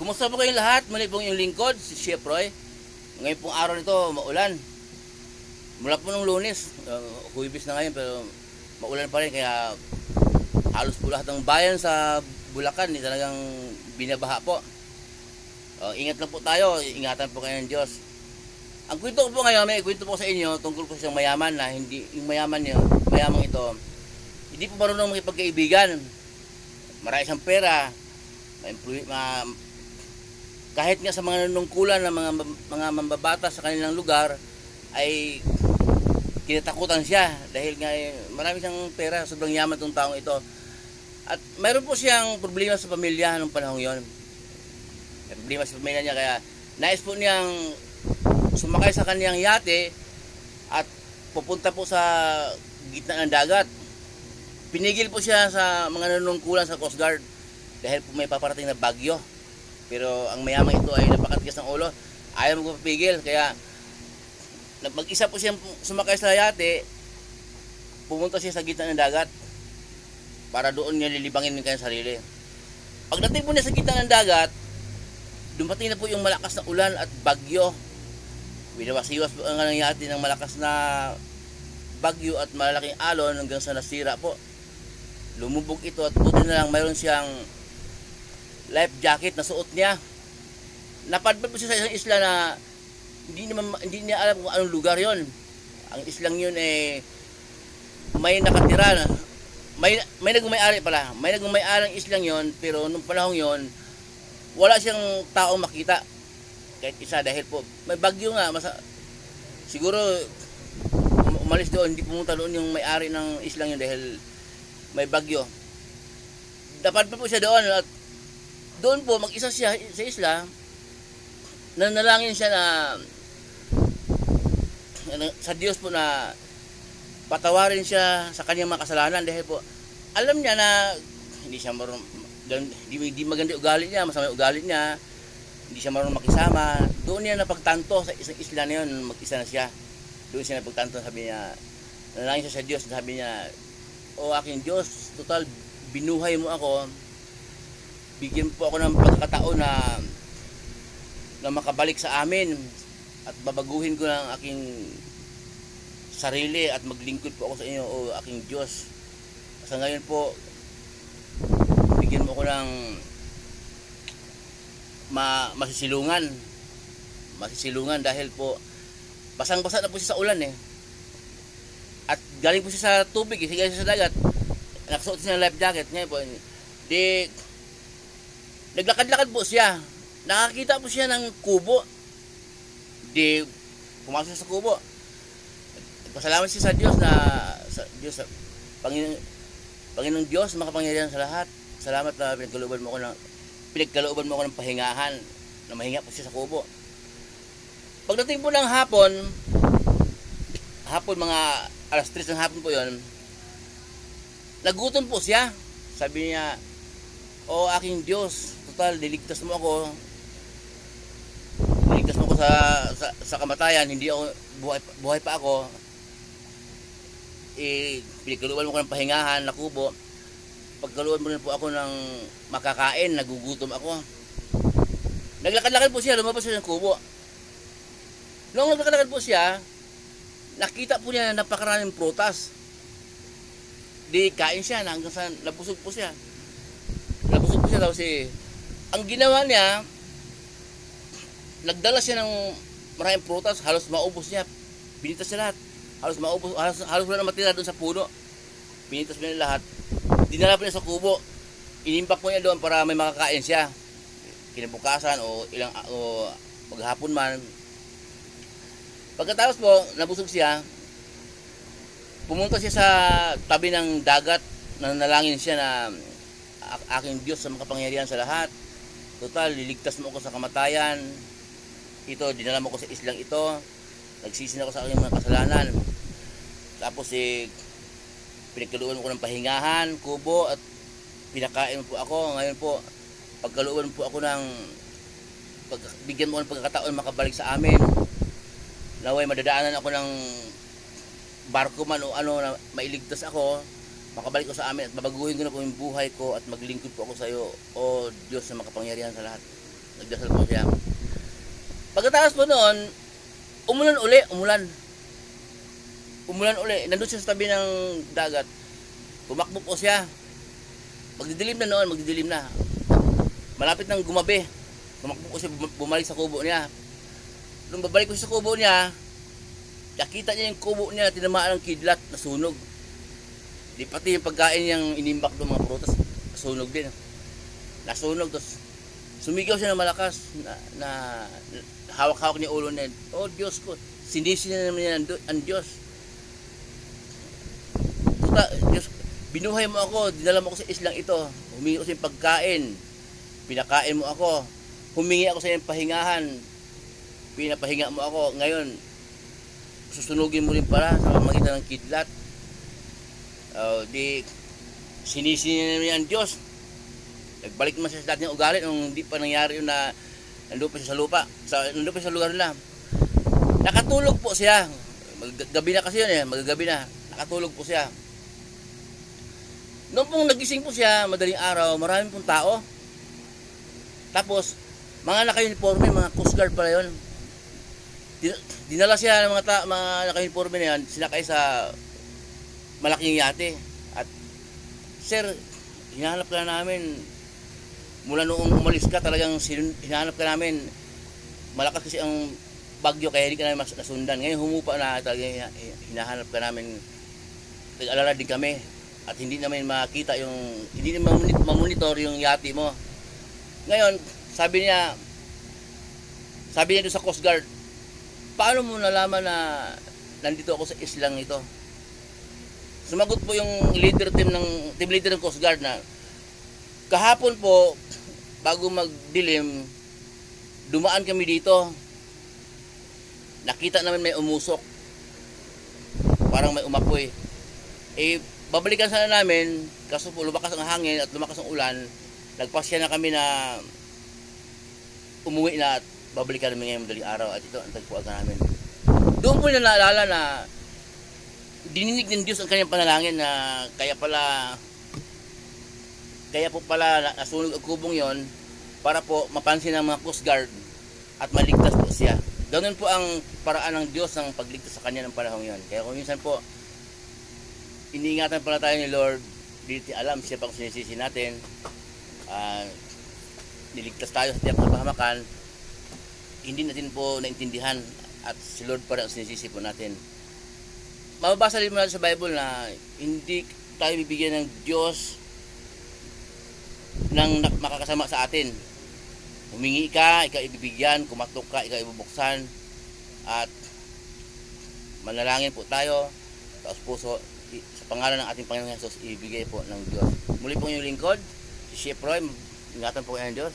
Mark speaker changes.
Speaker 1: Kumusta po kayong lahat? Muli pong yung lingkod, si Chef Roy. Ngayon pong araw nito, maulan. Mula po nung Lunes, Huwebes na ngayon pero maulan pa rin kaya halos po lahat ng bayan sa Bulacan talagang binabaha po. Ingat lang po tayo, ingatan po kayo ng Diyos. Ang kwento ko po ngayon, may kwento po sa inyo tungkol po sa mayaman na hindi yung mayaman ito, hindi po marunong makipagkaibigan. Marami siyang pera, kahit nga sa mga nanungkulan ng mga mambabata sa kanilang lugar ay kinatakutan siya dahil nga marami siyang pera, sobrang yaman itong taong ito. At mayroon po siyang problema sa pamilya nung panahon yon. May problema sa pamilya niya kaya nais po niyang sumakay sa kaniyang yate at pupunta po sa gitna ng dagat. Pinigil po siya sa mga nanungkulan sa Coast Guard dahil po may paparating na bagyo. Pero ang mayamang ito ay napakatigas ng ulo. Ayaw mo papigil. Kaya mag-isa po siyang sumakay sa yate. Pumunta siya sa gitna ng dagat para doon niya lilibangin yung kanyang sarili. Pagdating po niya sa gitna ng dagat, dumating na po yung malakas na ulan at bagyo. Binawasiwas po ang yate ng malakas na bagyo at malaking alon hanggang sa nasira po. Lumubog ito at buti na lang mayroon siyang life jacket na suot niya. Napadpad po siya sa isang isla na hindi niya alam kung anong lugar yon. Ang islang yun may nakatira na may nagmay-ari pala. May nagmay-ari ng islang yon pero nung panahon yon wala siyang taong makita. Kahit isa dahil po may bagyo nga. Siguro umalis doon, hindi pumunta doon yung may-ari ng islang yun dahil may bagyo. Napadpad po siya doon at doon po mag-isa siya sa isla, nanalangin siya na sa Diyos po na patawarin siya sa kanyang mga kasalanan dahil po alam niya na hindi siya marunong, hindi maganda ugali niya, masama yung ugali niya, hindi siya marunong makisama. Doon niya napagtanto sa isang isla na yun, mag-isa na siya. Doon siya napagtanto, sabi niya, nanalangin siya sa Diyos, sabi niya, o aking Diyos, total binuhay mo ako, bigyan po ako ng pagkakataon na makabalik sa amin at babaguhin ko ng aking sarili at maglingkod po ako sa inyo, o aking Diyos. Sa ngayon po, bigyan mo ako ng masisilungan dahil po basang-basa na po siya sa ulan at galing po siya sa tubig, galing siya sa dagat, nakasuot siya ng life jacket. Ngayon po naglakad-lakad po siya. Nakakita po siya ng kubo. Di pumasok sa kubo. Pasalamat siya sa Diyos sa Panginoong Diyos, makapangyarihan sa lahat. Salamat na pinagkalooban mo ako ng pahingahan na mahinga po siya sa kubo. Pagdating po ng hapon mga alas 3 ng hapon po yon, nagutom po siya. Sabi niya, o aking Diyos, total diligtas mo ako sa kamatayan, hindi ako buhay pa ako, pinagkalooban mo ko ng pahingahan na kubo, pagkalooban mo rin po ako ng makakain, nagugutom ako. Naglakad-lakad po siya, lumabas siya ng kubo. Noong naglakad-lakad po siya, nakita po niya na napakaraming prutas. Di kain siya hanggang sa nabusog po siya daw. Ang ginawa niya, nagdala siya ng maraming prutas, halos maubos niya, binitas siya lahat, halos wala na matira doon sa puno, binitas niya lahat, dinala po niya sa kubo, inimpak po niya doon para may makakain siya kinabukasan o maghapon man. Pagkatapos po nabusog siya, pumunta siya sa tabi ng dagat, nanalangin siya na aking Diyos sa makapangyarihan sa lahat, total liligtas mo ako sa kamatayan ito, dinala mo ko sa islang ito, nagsisi na ako sa aking mga kasalanan. Tapos pinagkalooban mo ko ng pahingahan, kubo, at pinakain mo po ako. Ngayon po, pagkalooban po ako ng bigyan mo ng pagkakataon makabalik sa amin. Naway madadaanan ako ng barko man o ano na mailigtas ako, makabalik ko sa amin at babaguhin ko na po yung buhay ko at maglingkod po ako sa iyo, o Diyos na makapangyarihan sa lahat. nagdasal po siya. Pagkatapos po noon, umulan uli. Nandun siya sa tabi ng dagat. Tumakbo po siya. Magdidilim na. Malapit nang gumabi. Tumakbo po siya, bumalik sa kubo niya. Nung babalik ko siya sa kubo niya, nakita niya yung kubo niya, tinamaan ng kidlat, nasunog. Di pati yung pagkain niyang inimbak ng mga prutas, nasunog din. Tapos sumigaw siya ng malakas na hawak-hawak niya ulo niya. Oh Diyos ko, sinisi na naman niya ang Diyos. Puta, Diyos, binuhay mo ako, dinala mo ako sa islang ito. Humingi ako sa iyong pagkain, pinakain mo ako. Humingi ako sa iyong pahingahan, pinapahinga mo ako. Ngayon, susunugin mo rin pala sa pamamagitan ng kidlat. Di sinisi niya ang Diyos. Nagbalik naman siya sa dating ugali nung hindi pa nangyari yun na nandun pa siya sa lupa. Nandun pa siya sa lugar nila. Nakatulog po siya. Gabi na kasi yun eh, magagabi na. Nakatulog po siya. Noong pong nagising po siya, madaling araw, maraming pong tao. Tapos, mga naka-uniforme, mga Coast Guard pala yun. Dinala siya ng mga naka-uniforme na yan, sinakay sa malaking yate. At, sir, hinahanap ka na namin. Mula noong umalis ka, talagang hinahanap ka namin. Malakas kasi ang bagyo, kaya hindi ka namin nasundan. Ngayon humupa na, talagang hinahanap ka namin. Nag-alala din kami. At hindi namin makita yung, hindi namin mamonitor yung yate mo. Ngayon, sabi niya doon sa Coast Guard, paano mo nalaman na nandito ako sa islang ito? Sumagot po yung team leader ng Coast Guard na, kahapon po, bago magdilim, dumaan kami dito. Nakita namin may umusok. Parang may umapoy. Babalikan sana namin, kaso po lumakas ang hangin at lumakas ang ulan. Nagpasya na kami na umuwi na at babalikan namin ngayong madaling araw. At ito ang tagpuan namin. Doon po na naalala na dininig ng Diyos ang kanyang panalangin na kaya po pala nasunog ang kubong yon para po mapansin ng mga Coast Guard at maligtas po siya. Ganun po ang paraan ng Diyos ng pagligtas sa kanya ng panahon yon. Kaya kung minsan po iniingatan pala tayo ni Lord, di alam siya pang sinisisi natin, niligtas tayo sa tiyang kapahamakan, hindi natin po naintindihan at si Lord pa rin ang sinisisi po natin. Mababasa rin mo natin sa Bible na hindi tayo bibigyan ng Diyos ng makakasama sa atin. Humingi ka, ikaw ibibigyan, kumatok ka, ikaw ibubuksan, at manalangin po tayo, taos puso, sa pangalan ng ating Panginoong Jesus, ibigay po ng Diyos. Muli po yung lingkod, si Chef Roy, ingatan po kayo ng Diyos.